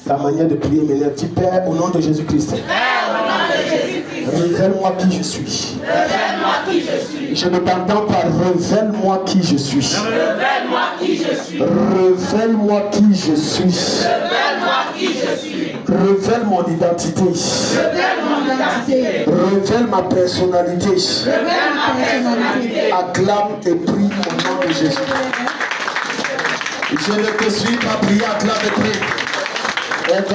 Ta manière de prier m'énerve. Dis Père, au nom de Jésus-Christ. Révèle-moi qui je suis. Je ne t'entends pas. Révèle-moi qui je suis. Révèle-moi qui je suis. Révèle mon identité. Révèle ma personnalité. Acclame et prie au nom de Jésus. Je ne te suis pas prié, acclame et prie. Élève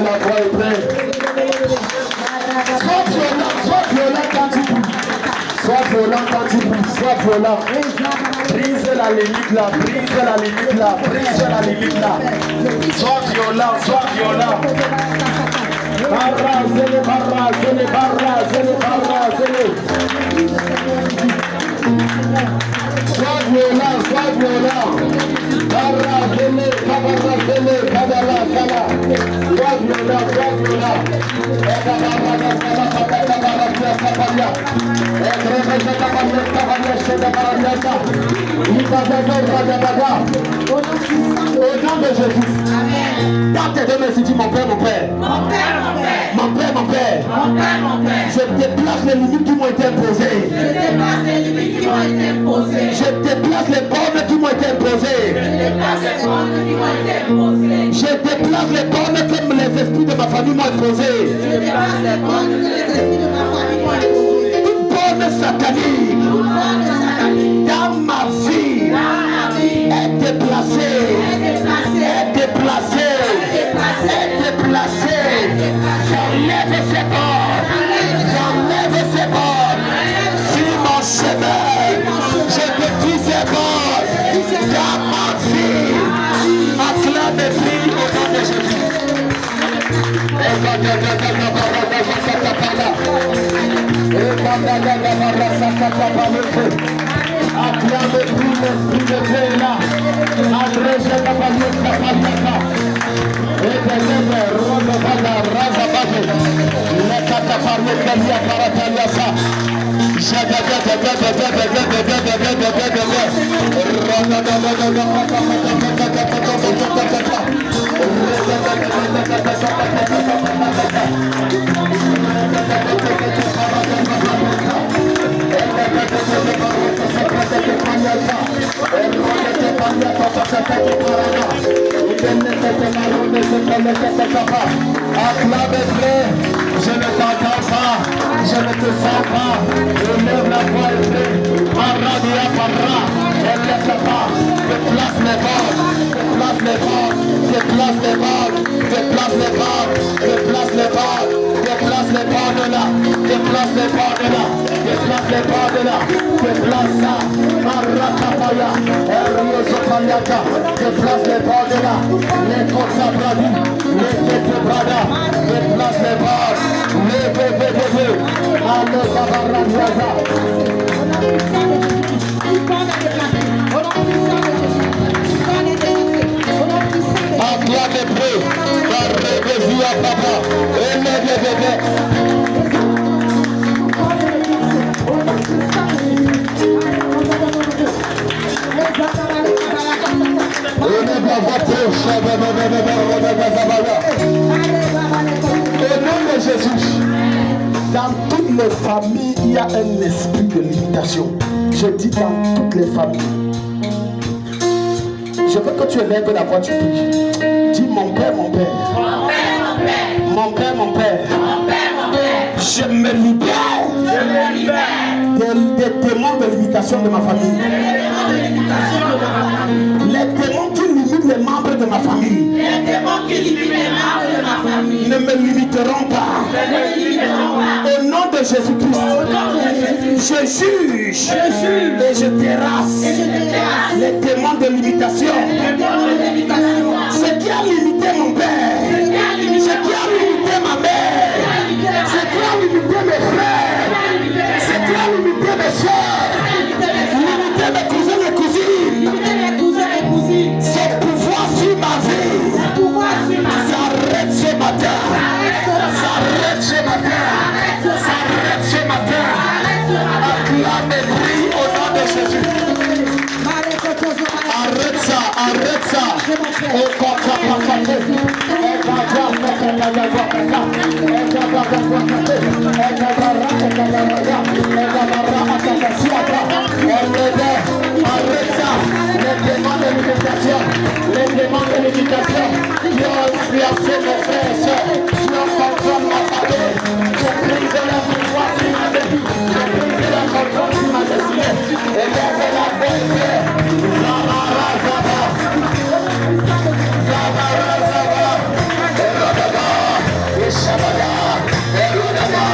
la voix et prie. Sois violent quand tu pries. Sois violent quand tu pries. Sois violent. Brise la limite là. Brise la limite là. Brise la limite là. Sois violent. Sois violent. Barrazele. Sois violent. Barrazele. Sois violent. Au nom de Jésus. Dans tes deux mains, tu dis mon Père. Je déplace les limites qui m'ont été imposées. Je déplace les bornes qui m'ont été imposées. Je déplace les bornes que les esprits de ma famille m'ont imposées. Toute borne satanique dans ma vie est déplacée. J'enlève ces bornes sur mon chemin. Je détruis ces bornes dans ma vie. Acclame et prie au nom de Jésus. Acclame et prie l'esprit de Dieu là. Adresse ta parole, ta parole. Acclame-le, je ne t'entends pas, je ne te sens pas. Élève la voix et prie. Paradia parra, élève la voix, déplace les bords, déplace les bords de là, déplace ça, Marakapaya, Eriosopaliaka, déplace les bords de là, les Kotsabradi, les Ketebrada, déplace les bords, les bébés, allez Babaradiaza. Acclame et prie, par réveil à papa, et les bébés. Au nom de Jésus, dans toutes les familles, il y a un esprit de limitation. Je dis dans toutes les familles. Je veux que tu élèves la voix, tu pries. Dis mon Père. Je me libère des démons de limitation de ma famille. Les démons qui limitent les membres de ma famille ne me limiteront pas. Au nom de Jésus-Christ, je juge et je terrasse les démons de limitation. Ce qui a limité mon père, ce qui a limité ma mère, ce qui a limité mes frères, ce qui a limité mes soeurs, limité mes cousins et cousines, ce pouvoir sur ma vie, s'arrête ce matin, s'arrête ce matin, s'arrête ce matin. Jésus. Arrête ça, arrête ça. Arrête ça. Les demandes de méditation, les demandes de méditation qui ont influencé mes frères et sœurs, qui ont contrôlé ma famille. Je brise la pouvoir sur ma vie, je brise la contrôle sur ma destinée. Et lève la vérité. Zabara, Zabara. Zabara, Zabara. Erodaba, Eshabada, Erodaba,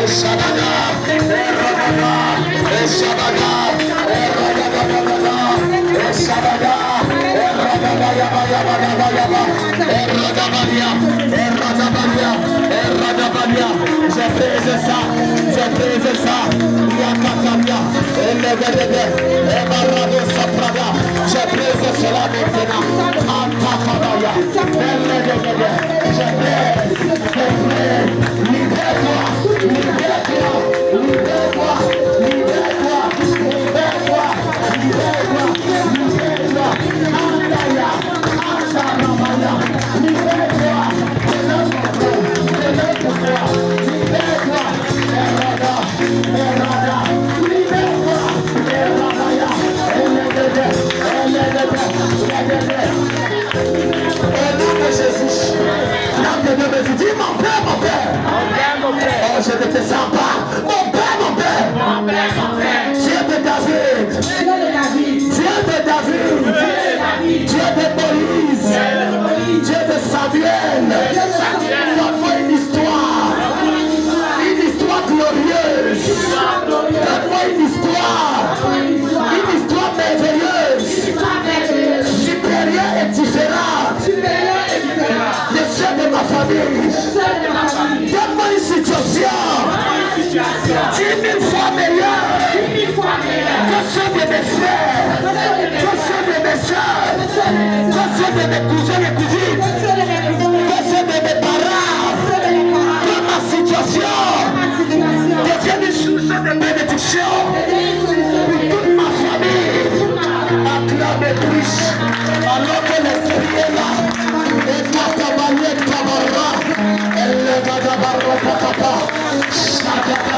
Eshabada, Erodaba, Eshabada, Erodaba, Eshabada, Erodabania, je prise ça, Yakatabia, Ebarado Saprada, je prise cela maintenant, Antakabaya, je prise, libère-toi, libère-toi, libère-toi, libère-toi, libère-toi, libère-toi, libère-toi, Andaya, Antaramaya, libère-toi, libère-toi, Erada, Erada, libère-toi, Eradaya, au nom de Jésus, l'âme de Dieu me dit, mon père, mon père. Oh, je ne te sens pas. Mon père, mon père. Dieu de David. Dieu de David. Dieu de Moïse. Dieu de Samuel. Donne-moi une histoire. Une histoire glorieuse. Donne-moi une histoire. Une histoire merveilleuse. Supérieure et différente. De ceux de ma famille. Donne-moi une situation 10 000 fois meilleure que ceux de mes frères, que ceux de mes soeurs, que ceux de mes cousins et cousines, que ceux de mes parents. Que ma situation devienne une source de bénédiction pour toute ma famille. Acclame et prie alors que l'esprit est là. Et Katabaye Kabara, elle va d'abord Kata, Shakata,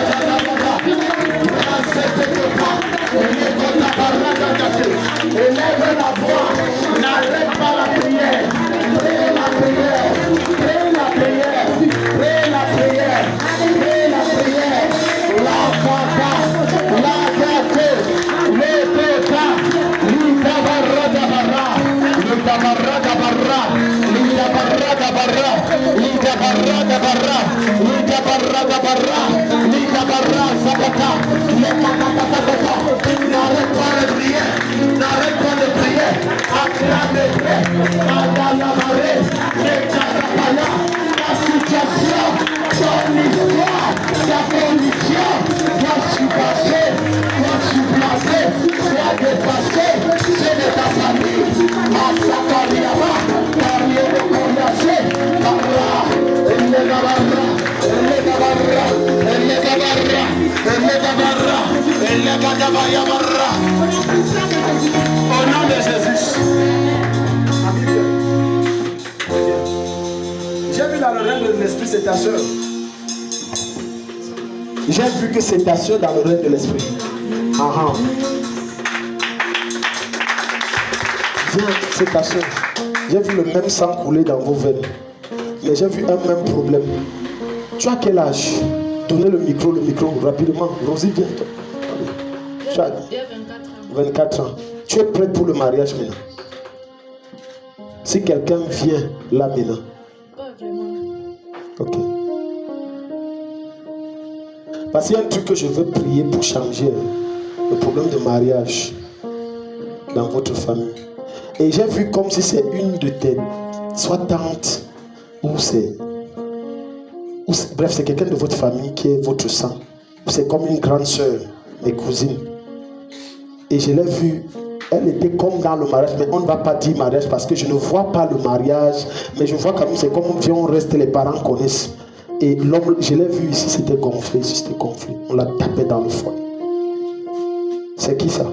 élève la voix, n'arrête pas la prière, prie la prière, prie la prière, prie la prière, prie la prière, la fata, la gâte, le peta, l'itabarra d'abara, l'itabarra d'abara, l'itabarra d'abara, l'itabarra d'abara, l'itabarra d'abara, l'itabarra zabata, n'arrête pas de prier, n'arrête pas de prier, acclame Dieu, Adalamaré, Nekatapaya, la situation, ton histoire, ta condition, doit surpasser, doit surpasser, doit dépasser, c'est de ta famille, Masakariaba, Marie de Condacé, Barra, Elegabarra, Elegabarra, Elegabarra, Elegabarra, Elegabarra, au nom de Jésus. J'ai vu dans le règne de l'esprit, c'est ta soeur. J'ai vu que c'est ta soeur dans le règne de l'esprit. Viens, c'est ta soeur. J'ai vu le même sang couler dans vos veines. Mais j'ai vu un même problème. Tu as quel âge? Donnez le micro rapidement. Rosie, viens. Tu as 24 ans. Tu es prête pour le mariage maintenant? Si quelqu'un vient là maintenant. Ok. Parce qu'il y a un truc que je veux prier pour changer. Le problème de mariage dans votre famille. Et j'ai vu comme si c'est une de tes soit tantes bref, c'est quelqu'un de votre famille qui est votre sang. C'est comme une grande soeur, mes cousines. Et je l'ai vue, elle était comme dans le mariage, mais on ne va pas dire mariage parce que je ne vois pas le mariage, mais je vois comme c'est comme on reste, les parents connaissent. Et l'homme, je l'ai vu ici, c'était gonflé, On l'a tapé dans le foie. C'est qui ça?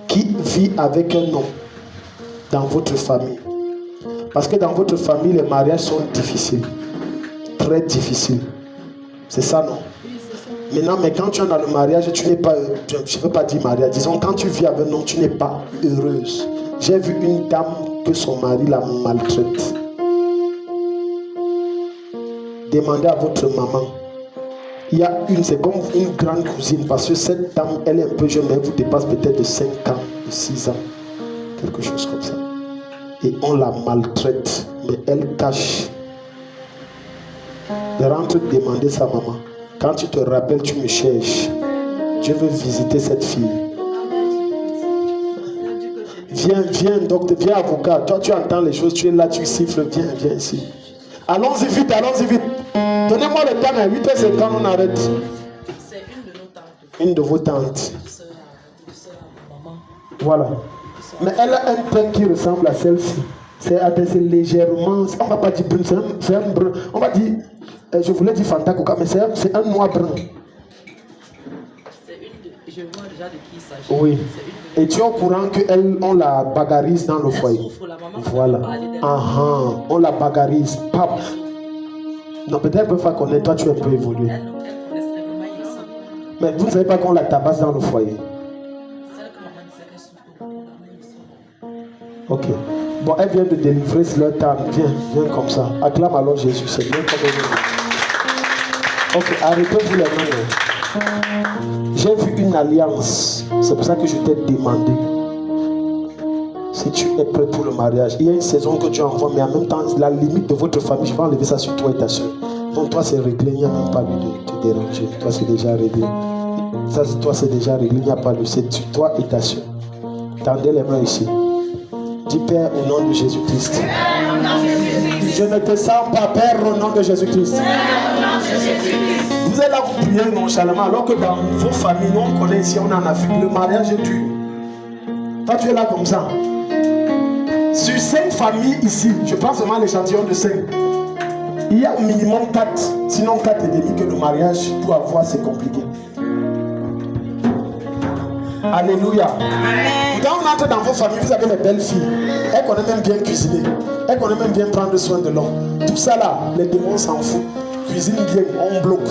Qui vit avec un homme dans votre famille? Parce que dans votre famille, les mariages sont difficiles. Très difficiles. C'est ça, non? Maintenant, mais quand tu es dans le mariage, tu n'es pas, je ne veux pas dire mariage, disons, quand tu vis avec un homme, tu n'es pas heureuse. J'ai vu une dame que son mari la maltraite. Demandez à votre maman. Il y a une, c'est comme une grande cousine, parce que cette dame, elle est un peu jeune, mais elle vous dépasse peut-être de 5 ans, de 6 ans, quelque chose comme ça. Et on la maltraite, mais elle cache. Elle rentre demander sa maman. Quand tu te rappelles, tu me cherches. Je veux visiter cette fille. Viens, docteur, viens, avocat. Toi, tu entends les choses, tu es là, tu siffles. Viens ici. Allons-y vite. Donnez-moi le temps, à 8h50, on arrête. C'est une de nos tantes. Une de vos tantes. Voilà. Mais elle a un teint qui ressemble à celle-ci. C'est légèrement, on va pas dire brun, c'est un brun. On va dire, je voulais dire Fantacoca, mais c'est un noir brun. Je vois déjà de qui il s'agit. Oui. Et tu es au courant qu'elle, on la bagarise dans le foyer. Voilà. On la bagarise. Pap. Non, peut-être qu'elle peut pas connaître. Toi, tu es un peu évolué. Mais vous ne savez pas qu'on la tabasse dans le foyer. Ok. Bon, elle vient de délivrer leur temps. Viens comme ça. Acclame alors Jésus. C'est bien comme elle. Ok, arrêtez-vous les mains. J'ai vu une alliance. C'est pour ça que je t'ai demandé si tu es prêt pour le mariage. Il y a une saison que tu envoies, mais en même temps, la limite de votre famille, je vais enlever ça sur toi et ta soeur. Donc, toi, c'est réglé. Il n'y a même pas lieu de te déranger. Toi, c'est déjà réglé. Ça, toi, c'est déjà réglé. Il n'y a pas lieu. C'est toi et ta soeur. Tendez les mains ici. Dis Père au nom de Jésus-Christ. Je ne te sens pas, Père au nom de Jésus-Christ. Vous êtes là, vous priez nonchalamment, alors que dans vos familles, nous on connaît ici, on est en Afrique, le mariage est dur. Toi, tu es là comme ça. Sur 5 familles ici, je prends seulement l'échantillon de 5. Il y a au minimum 4, sinon 4 et demi que le mariage, pour avoir, c'est compliqué. Alléluia. Quand on entre dans vos familles, vous avez les belles filles. Elles connaissent même bien cuisiner. Elles connaissent même bien prendre soin de l'homme. Tout ça là, les démons s'en foutent. Cuisine bien, on bloque.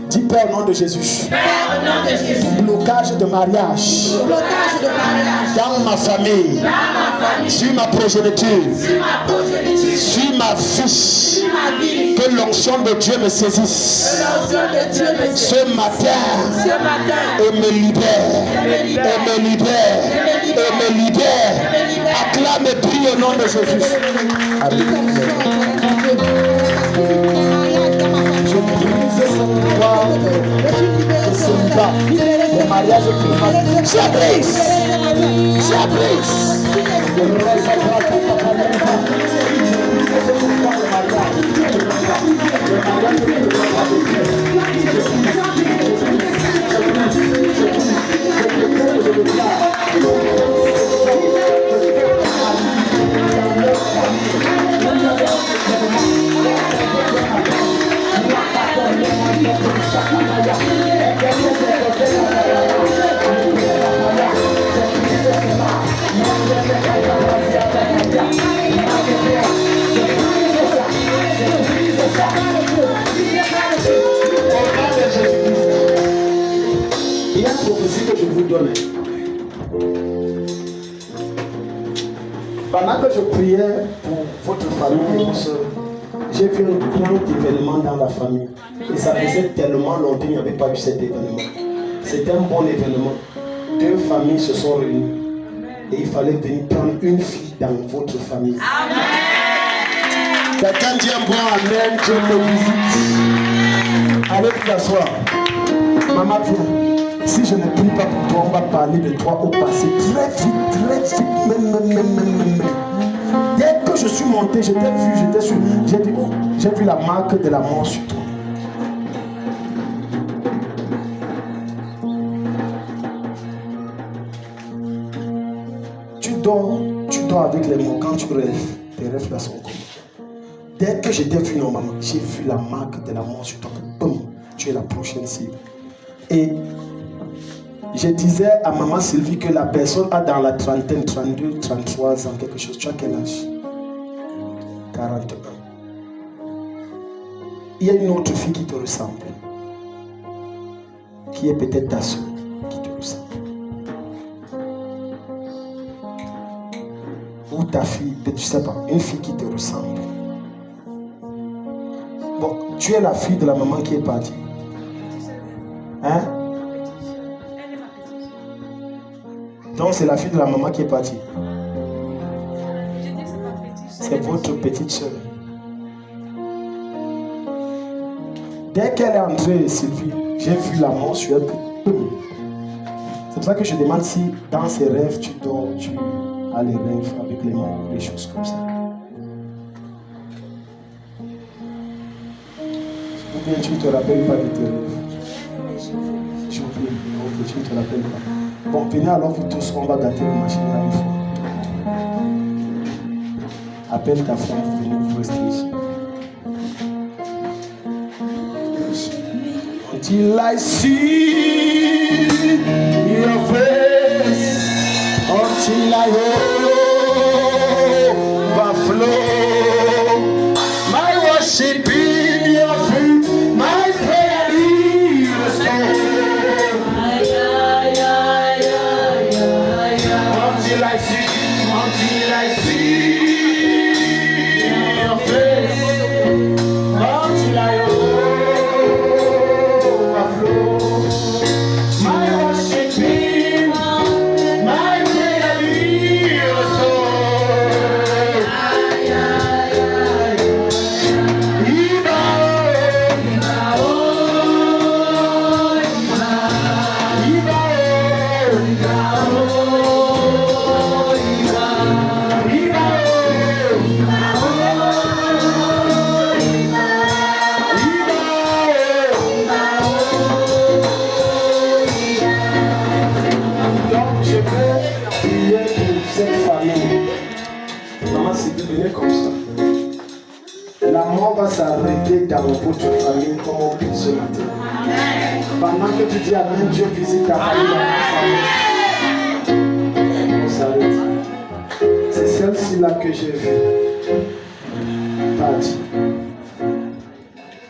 Dis Père au nom de Jésus. Père au nom de Jésus. Blocage de mariage. Blocage de mariage. Dans ma famille. Dans ma famille. Sur ma progéniture. Sur ma progéniture. Sur ma vie. Sur ma vie. Que l'onction de Dieu me saisisse. Que l'onction de Dieu me saisisse. Ce matin. Et me libère. Et me libère. Et me libère. Acclame et prie au nom de Jésus. Amen. Je brise cette loi de célibat. Le mariage privé. J'abrise. Il y a une prophétie que je vous donne. Pendant que je priais pour votre famille et vos soeurs, j'ai vu un grand événement dans la famille. Et ça faisait tellement longtemps qu'il n'y avait pas eu cet événement. C'était un bon événement. 2 familles se sont réunies. Et il fallait venir prendre une fille dans votre famille. Amen. Quelqu'un dit un bon amen, Dieu te visite. Allez vous asseoir. Maman, viens. Si je ne prie pas pour toi, on va parler de toi au passé. Très vite, même. Dès que je suis monté, j'ai dit, oh, j'ai vu la marque de la mort sur toi. Tu dors avec les mots. Quand tu rêves, tes rêves là sont comme. Dès que je t'ai vu normalement, j'ai vu la marque de la mort sur toi. Boum, tu tu es la prochaine cible. Et je disais à maman Sylvie que la personne a dans la trentaine, 32, 33 ans, quelque chose. Tu as quel âge? 41. Il y a une autre fille qui te ressemble, qui est peut-être ta soeur, qui te ressemble. Ou ta fille, je ne sais pas, une fille qui te ressemble. Bon, tu es la fille de la maman qui est partie. Hein? Donc c'est la fille de la maman qui est partie. C'est votre petite soeur. Dès qu'elle est entrée, Sylvie, j'ai vu la mort sur elle. C'est pour ça que je demande si dans ses rêves tu dors, tu as les rêves avec les morts, des choses comme ça. Ou bien tu ne te rappelles pas de tes rêves. J'ai oublié, ok, tu ne te rappelles pas. Bon, venez alors vous tous, on va gâter les machines là une fois. Appelle ta femme, venez vous rester ici. Until I see your face, until I overflow, my worship in your feet, my prayer in your soul. Until I see your face, until I s'arrêter dans votre famille comme on prie ce matin. Pendant que tu dis Amen, Dieu visite ta famille dans ta famille. On s'arrête. C'est celle-ci là que j'ai vue. Parti.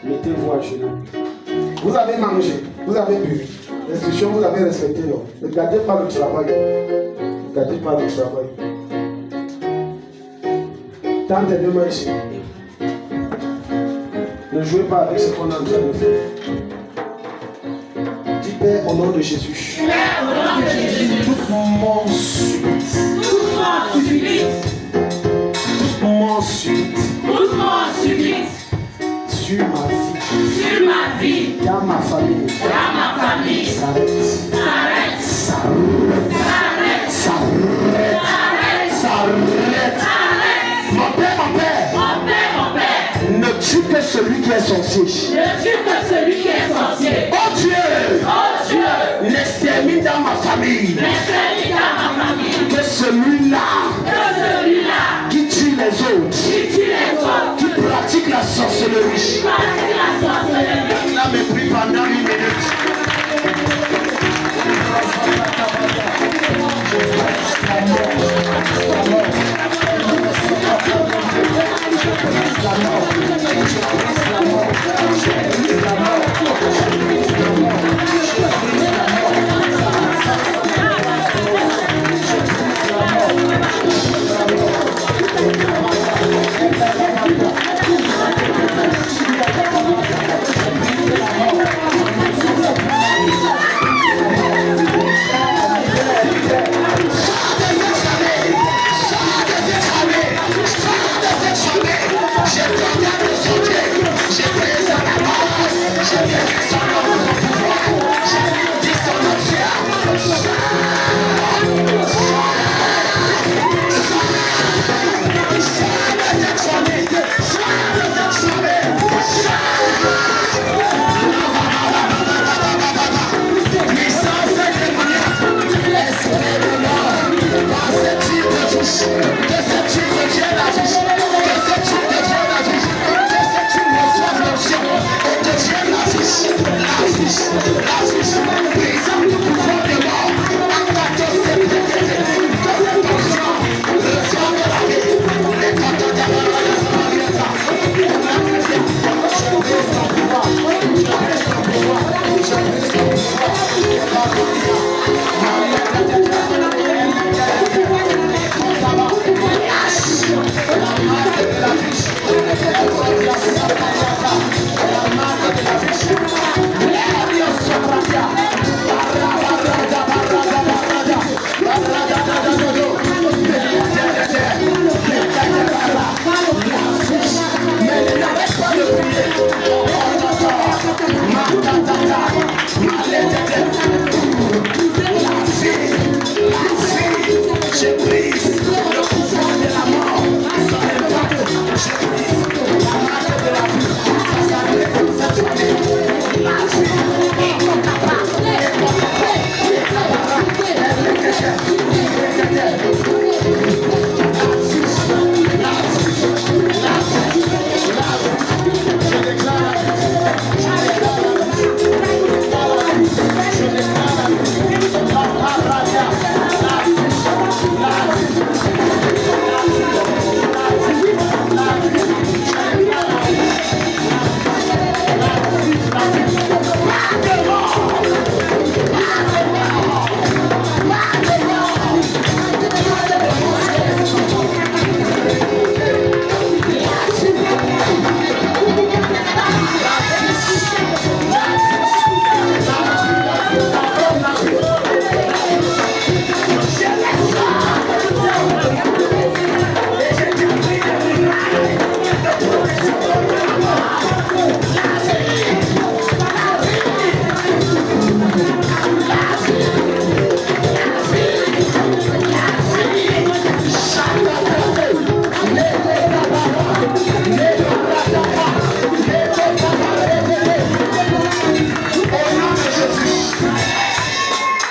Mettez-vous à genoux. Vous avez mangé, vous avez bu. L'instruction, vous avez respecté, non? Ne gardez pas le travail. Ne gardez pas le travail. Tendez deux mains ici. Ne jouez pas avec ce qu'on est en train de faire. Dis Père au nom de Jésus. Père au nom de Jésus. Toute mort subite. Toute mort subite. Toute mort subite. Toute mort subite. Sur ma vie. Sur ma vie. Dans ma famille. Dans ma famille. S'arrête. S'arrête. S'arrête. S'arrête. S'arrête. S'arrête. Mon Père, mon Père. Mon Père, mon Père. Ne tue que celui qui est sorcier. Ne tue que celui qui est sorcier. Oh Dieu. Oh Dieu. L'extermine dans ma famille. L'extermine dans ma famille. Que celui-là. Que celui-là. Qui tue les autres. Qui tue les autres. Qui pratique la sorcellerie. Qui pratique la sorcellerie. Là me prie pendant 1 minute.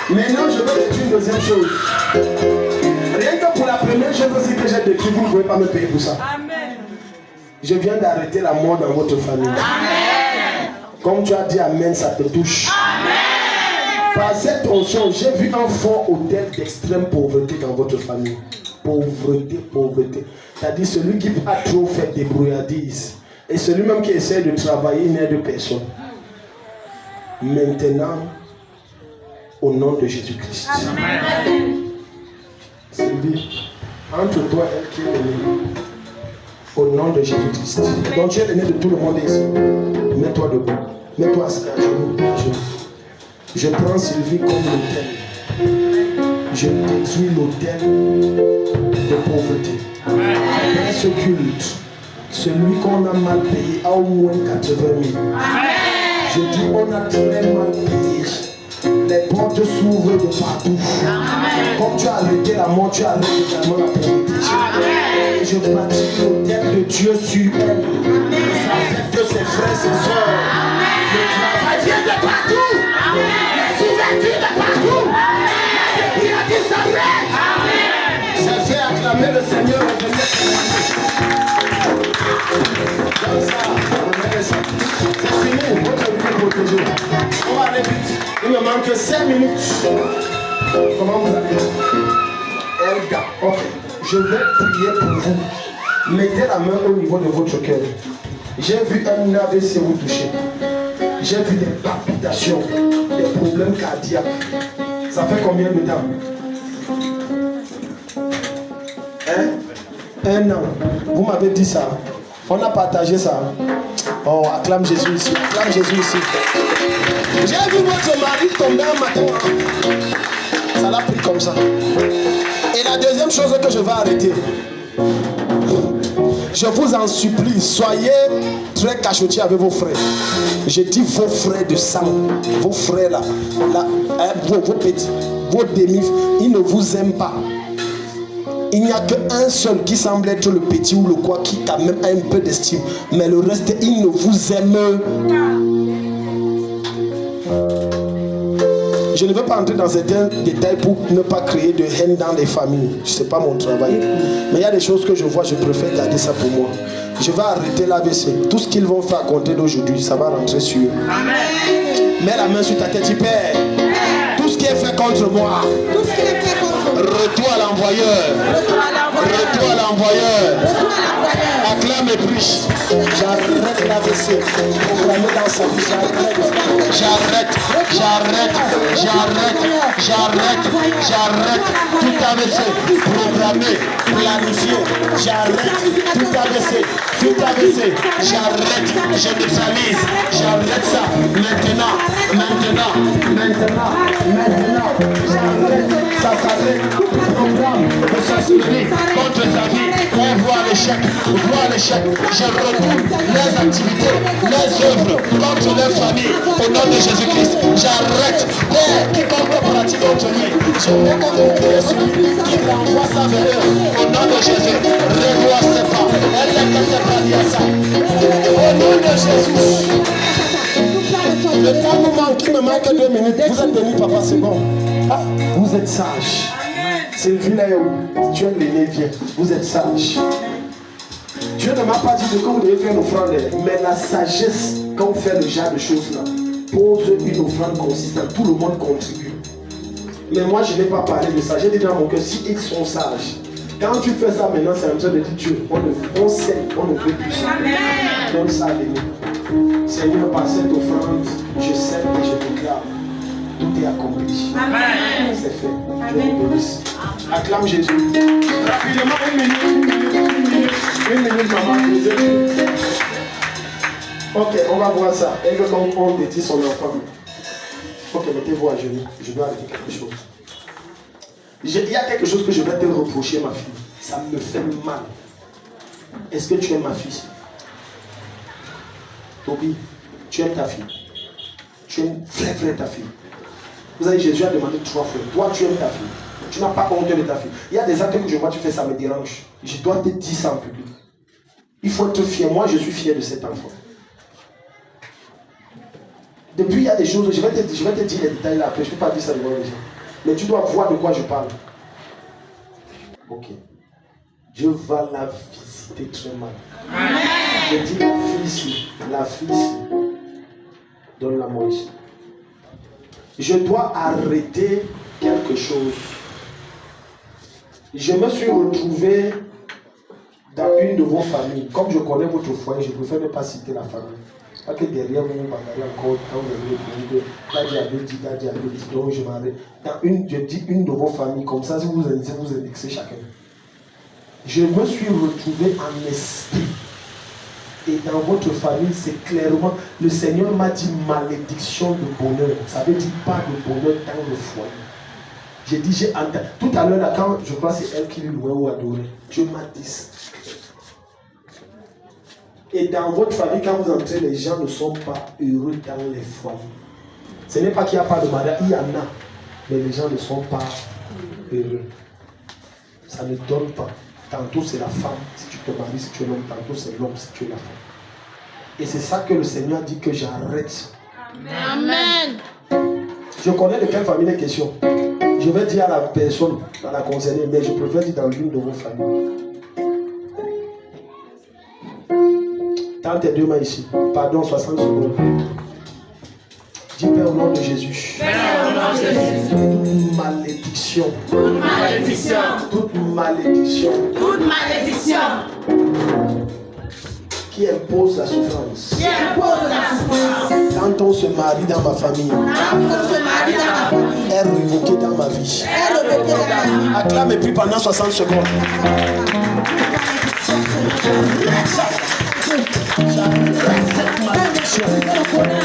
Maintenant, je vais dire une deuxième chose. Rien que pour la première chose aussi que j'ai décrit, vous ne pouvez pas me payer pour ça. Amen. Je viens d'arrêter la mort dans votre famille. Amen. Comme tu as dit Amen, ça te touche. Amen. Par cette onction, j'ai vu un fort hôtel d'extrême pauvreté dans votre famille. Pauvreté, pauvreté. C'est-à-dire celui qui a trop fait des brouillardises. Et celui même qui essaie de travailler n'aide personne. Maintenant, au nom de Jésus-Christ. Amen. Sylvie, entre toi et elle qui est l'aînée, au nom de Jésus-Christ. Donc tu es l'aîné de tout le monde ici. Mets-toi debout. Mets-toi à genoux. Je prends Sylvie comme l'autel. Je détruis l'autel de pauvreté. Après ce culte, celui qu'on a mal payé a au moins 80 000. Je dis on a très mal payé. Les portes s'ouvrent de partout. Amen. Comme tu as arrêté la mort, tu as arrêté également la pauvreté. Et je bâtis l'autel de Dieu sur elle. Ça fait que ses frères et ses soeurs. Le travail vient de partout. Les ouvertures de partout. Il a dit ça y est. C'est fait acclamer le Seigneur et venir comme ça, on met ça. C'est fini, votre vie est protégée. On va aller vite. Il me manque 5 minutes. Comment vous allez? Elga, ok. Je vais prier pour vous. Mettez la main au niveau de votre cœur. J'ai vu un AVC vous toucher. J'ai vu des palpitations, des problèmes cardiaques. Ça fait combien de temps? Hein? 1 an. Vous m'avez dit ça. On a partagé ça. Oh, acclame Jésus ici. Acclame Jésus ici. J'ai vu votre mari tomber un matin. Ça l'a pris comme ça. Et la deuxième chose que je vais arrêter. Je vous en supplie, soyez très cachotiers avec vos frères. Je dis vos frères de sang. Vos frères là. Vos petits. Vos demi. Ils ne vous aiment pas. Il n'y a qu'un seul qui semble être le petit ou le quoi qui a même un peu d'estime. Mais le reste, il ne vous aime. Je ne veux pas entrer dans certains détails pour ne pas créer de haine dans les familles. Ce n'est pas mon travail. Mais il y a des choses que je vois, je préfère garder ça pour moi. Je vais arrêter l'AVC. Tout ce qu'ils vont faire à compter d'aujourd'hui, ça va rentrer sur eux. Amen. Mets la main sur ta tête, Père. Tout ce qui est fait contre moi, retour à l'envoyeur. Retour à l'envoyeur. Acclame et prie. J'arrête l'AVC. Programmé dans sa vie. J'arrête. Tout AVC. Programmé. Planifié. J'arrête. Tout AVC. J'arrête. Je neutralise. J'arrête ça. Maintenant. J'arrête. Ça s'arrête. Tout programme de sorcellerie contre sa vie. On voit l'échec. Je retourne les activités, les œuvres contre leur famille. Au nom de Jésus-Christ, j'arrête quiconque pratique contre lui. Je mets mon pied sur lui qui renvoie sa vers eux. Au nom de Jésus, revois ses pas. Elle est comme pas dit à ça. Au nom de Jésus. Le temps nous manque, il me manque 2 minutes. Vous êtes venu, papa, c'est bon. Ah, vous êtes sage. C'est vilain. Tu es l'aîné, viens. Vous êtes sage. Dieu ne m'a pas dit que vous devez faire une offrande, mais la sagesse, quand on fait le genre de choses là, pose une offrande consistante. Tout le monde contribue. Mais moi, je n'ai pas parlé de ça. J'ai dit dans mon cœur, si X sont sages, quand tu fais ça maintenant, c'est en train de dire Dieu, on sait, on ne veut plus ça. Donne ça à l'ennemi. Seigneur, par cette offrande, je sais et je déclare, tout est accompli. Amen. C'est fait. Dieu vous bénisse. Acclame Jésus. Rapidement, une minute, maman. Ok, on va voir ça. Elle veut qu'on dédie son enfant. Ok, mettez-vous à genoux. Je dois arrêter quelque chose. Il y a quelque chose que je vais te reprocher, ma fille. Ça me fait mal. Est-ce que tu aimes ma fille? Toby, tu aimes ta fille? Tu aimes très ta fille? Vous savez, Jésus a demandé 3 fois. Toi, tu aimes ta fille. Tu n'as pas honte de ta fille. Il y a des actes que je vois, tu fais, ça me dérange. Je dois te dire ça en public. Il faut être fier. Moi, je suis fier de cet enfant. Depuis, il y a des choses, je vais te dire les détails là après. Je ne peux pas dire ça devant les gens. Mais tu dois voir de quoi je parle. Ok. Dieu va la visiter très mal. Amen. Je dis la fille ici. Donne-la moi ici. Je dois arrêter quelque chose. Je me suis retrouvé dans une de vos familles. Comme je connais votre foyer, je préfère ne pas citer la famille. Pas que derrière vous bagarrez encore quand vous avez dit, donc je m'arrête. Je dis une de vos familles, comme ça, si vous indexez chacun. Je me suis retrouvé en esprit. Et dans votre famille, c'est clairement, le Seigneur m'a dit malédiction de bonheur. Ça veut dire pas de bonheur dans le foyer. J'ai dit, j'ai entendu. Tout à l'heure, quand je crois que c'est elle qui louait ou adorait, Dieu m'a dit ça. Et dans votre famille, quand vous entrez, les gens ne sont pas heureux dans les foyers. Ce n'est pas qu'il n'y a pas de mariage, il y en a. Mais les gens ne sont pas heureux. Ça ne donne pas. Tantôt c'est la femme, si tu te maries, si tu es l'homme, tantôt c'est l'homme, si tu es la femme. Et c'est ça que le Seigneur dit que j'arrête. Amen. Je connais de quelle famille les questions. Je vais dire à la personne, à la concernée, mais je préfère dire dans l'une de vos familles. Tends tes 2 mains ici. Pardon, 60 secondes. Dis Père au nom de Jésus. Père au nom de Jésus. Toute malédiction. Toute malédiction. Toute malédiction. Toute malédiction. Qui impose la souffrance. Qui impose la souffrance. Quand on se marie dans ma famille. Quand on se marie dans ma famille. Est révoquée dans ma vie. Est révoquée dans ma vie. Acclame et puis pendant 60 secondes. J'arrête cette malédiction.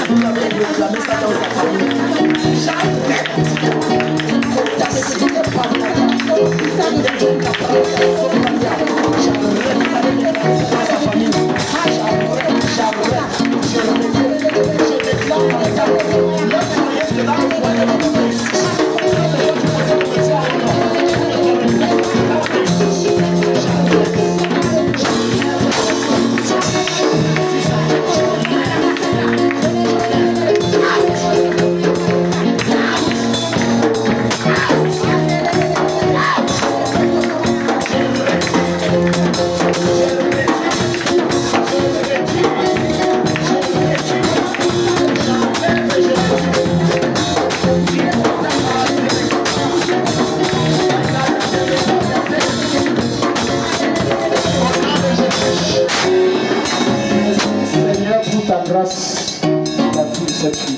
Vous avez réclamé ça dans sa famille. J'arrête. cette fille.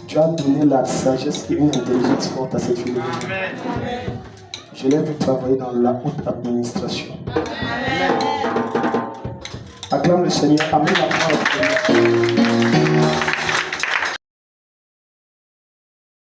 Tu as donné la sagesse et une intelligence forte à cette fille. Je l'ai vu travailler dans la haute administration. Acclame le Seigneur. Amen.